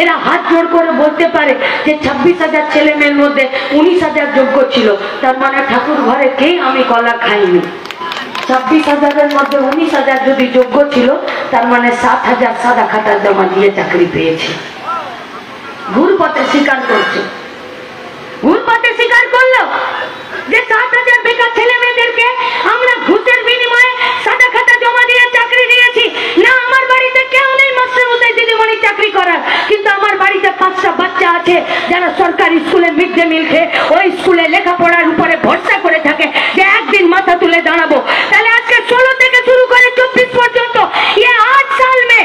এরা হাত জোড় করে বলতে পারে যে 26,000 ছেলে মেয়ের মধ্যে 19,000 যোগ্য ছিল, তার মানে ঠাকুর ঘরে কেই আমি কলা খাইনি। 26,000-এর মধ্যে 19,000 যদি যোগ্য ছিল, তার মানে 7,000 সাদা খাতা জমা দিয়ে চাকরি পেয়েছে। ঘুরপথে স্বীকার করছে, ঘুরপথে স্বীকার করলো যে 7,000 বেকার ছেলে মেয়েদেরকে আমরা ঘুষের বিনিময়ে সাদা খাতা জমা দিয়ে চাকরি দিয়েছি। না, আমার বাড়িতে কেউ নেই মাস্টারমশাই দিদিমণি চাকরি করার, কিন্তু আমার বাড়িতে 5টা বাচ্চা আছে যারা সরকারি স্কুলে মিড ডে মিল খেয়ে ওই স্কুলে লেখাপড়ার উপরে ভরসা করে থাকে যে একদিন মাথা তুলে দাঁড়াবো। তাহলে আজকে 16 থেকে শুরু করে 24 পর্যন্ত 8 সাল মে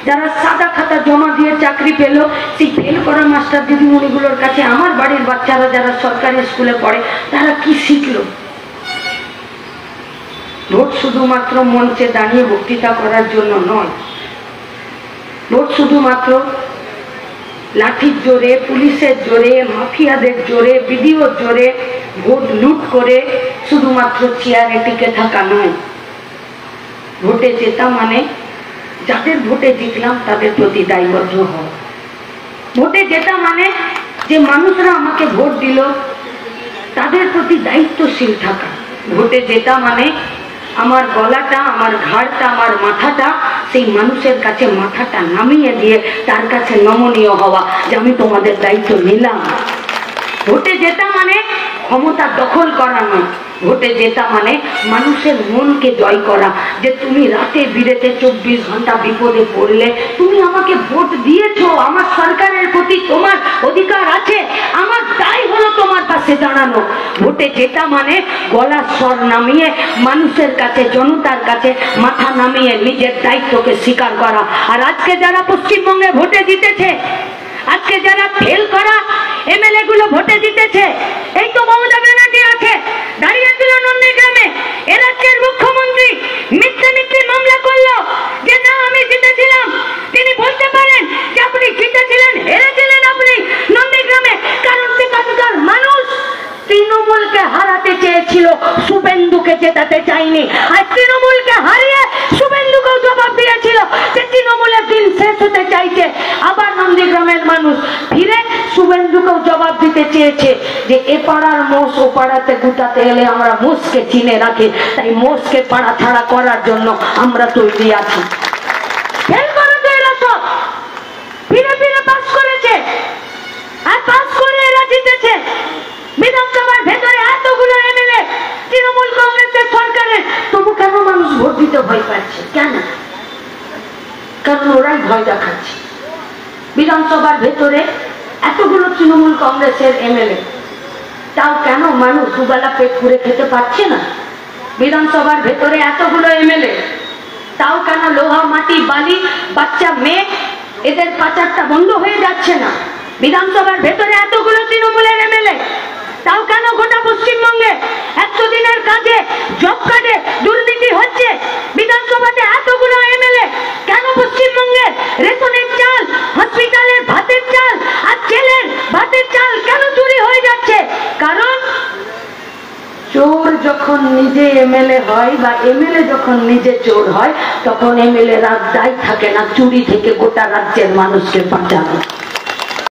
যারা সাদা খাতা জমা দিয়ে চাকরি পেল, সেই ফেল করা মাস্টার দিদিমণিগুলোর কাছে আমার বাড়ির বাচ্চারা যারা সরকারি স্কুলে পড়ে তারা কি শিখলো? ভোট শুধুমাত্র মঞ্চে দাঁড়িয়ে বক্তৃতা করার জন্য নয়, ভোট শুধুমাত্র লাঠির জোরে, পুলিশের জোরে, মাফিয়াদের জোরে, বিডিওর জোরে ভোট লুট করে শুধুমাত্র চেয়ারে টিকে থাকা নয়। ভোটে জেতা মানে যাদের ভোটে জিতলাম তাদের প্রতি দায়বদ্ধ হওয়া। ভোটে জেতা মানে যে মানুষরা আমাকে ভোট দিল তাদের প্রতি দায়িত্বশীল থাকা। ভোটে জেতা মানে আমার গলাটা, আমার ঘাড়টা, আমার মাথাটা সেই মানুষের কাছে মাথাটা নামিয়ে দিয়ে তার কাছে নমনীয় হওয়া যে আমি তোমাদের দায়িত্ব নিলাম। ভোটে জেতা মানে ক্ষমতা দখল করা নয়, ভোটে জেতা মানে মানুষের মনকে জয় করা, যে তুমি রাতে বিরেতে 24 ঘন্টা বিপদে পড়লে তুমি আমাকে ভোট দিয়েছো, আমার সরকারের প্রতি তোমার অধিকার আছে, আমার দায় হলো তোমার পাশে দাঁড়ানো। ভোটে জেতা মানে গলার স্বর নামিয়ে মানুষের কাছে, জনতার কাছে মাথা নামিয়ে নিজের দায়িত্বকে স্বীকার করা। আর আজকে যারা পশ্চিমবঙ্গে ভোটে জিতেছে, আজকে যারা ফেল করা এমএলএ গুলো ভোটে জিতেছে, এই তো মমতা ব্যানার্জি আছে, দাঁড়িয়েছিল নন্দীগ্রামে, এ রাজ্যের মুখ্যমন্ত্রী মিথ্যে মিথ্যে মামলা করলো যে না আমি জিতেছিলাম। তিনি বলতে পারেন যে আপনি জিতেছিলেন, হেরেছিলেন আপনি নন্দীগ্রামে, কারণ সেখানকার মানুষ তৃণমূলকে হারাতে চেয়েছিল, শুভেন্দুকে জেতাতে চাইনি। আর তৃণমূলকে হারিয়ে শুভেন্দুকেও জবাব দিয়েছিল যে তৃণমূলের দিন শেষ হতে চাইছে। আবার নন্দীগ্রামের মানুষ ফিরে শুভেন্দুকেও জবাব দিতে চেয়েছে যে এ পাড়ার মোষ ও পাড়াতে গুটাতে এলে আমরা মোষকে চিনে রাখি, তাই মোষকে পাড়া ছাড়া করার জন্য আমরা তৈরি আছি। ফেল করেছে এরা, সব ফিরে ফিরে পাস করেছে, আর পাস করে এরা জিতেছে। বিধানসভার ভেতরে এতগুলো এমএলএ তৃণমূল কংগ্রেসের সরকারের, তবু কেন মানুষ ভোট দিতে ভয় পাচ্ছে? কেন? কারণ ওরাই ভয় দেখাচ্ছে। বিধানসভার ভেতরে এতগুলো তৃণমূল কংগ্রেসের এমএলএ, তাও কেন মানুষ দুবেলা পেট পুরে খেতে পারছে না? বিধানসভার ভেতরে এতগুলো এমএলএ, তাও কেন লোহা, মাটি, বালি, বাচ্চা, মেয়ে এদের পাচারটা বন্ধ হয়ে যাচ্ছে না? বিধানসভার ভেতরে এতগুলো তৃণমূলের এমএলএ, তাও কেন গোটা পশ্চিমবঙ্গে 100 দিনের কাজে, জব কার্ডে দুর্নীতি হচ্ছে? বিধানসভাতে এতগুলো এমএলএ, কেন পশ্চিমবঙ্গের রেশনের চাল, হসপিটালের ভাতের চাল আর জেলের ভাতের চাল কেন চুরি হয়ে যাচ্ছে? কারণ চোর যখন নিজে এমএলএ হয় বা এমএলএ যখন নিজে চোর হয়, তখন এমএলএ রাত দায় থাকে না চুরি থেকে গোটা রাজ্যের মানুষকে বাঁচানো।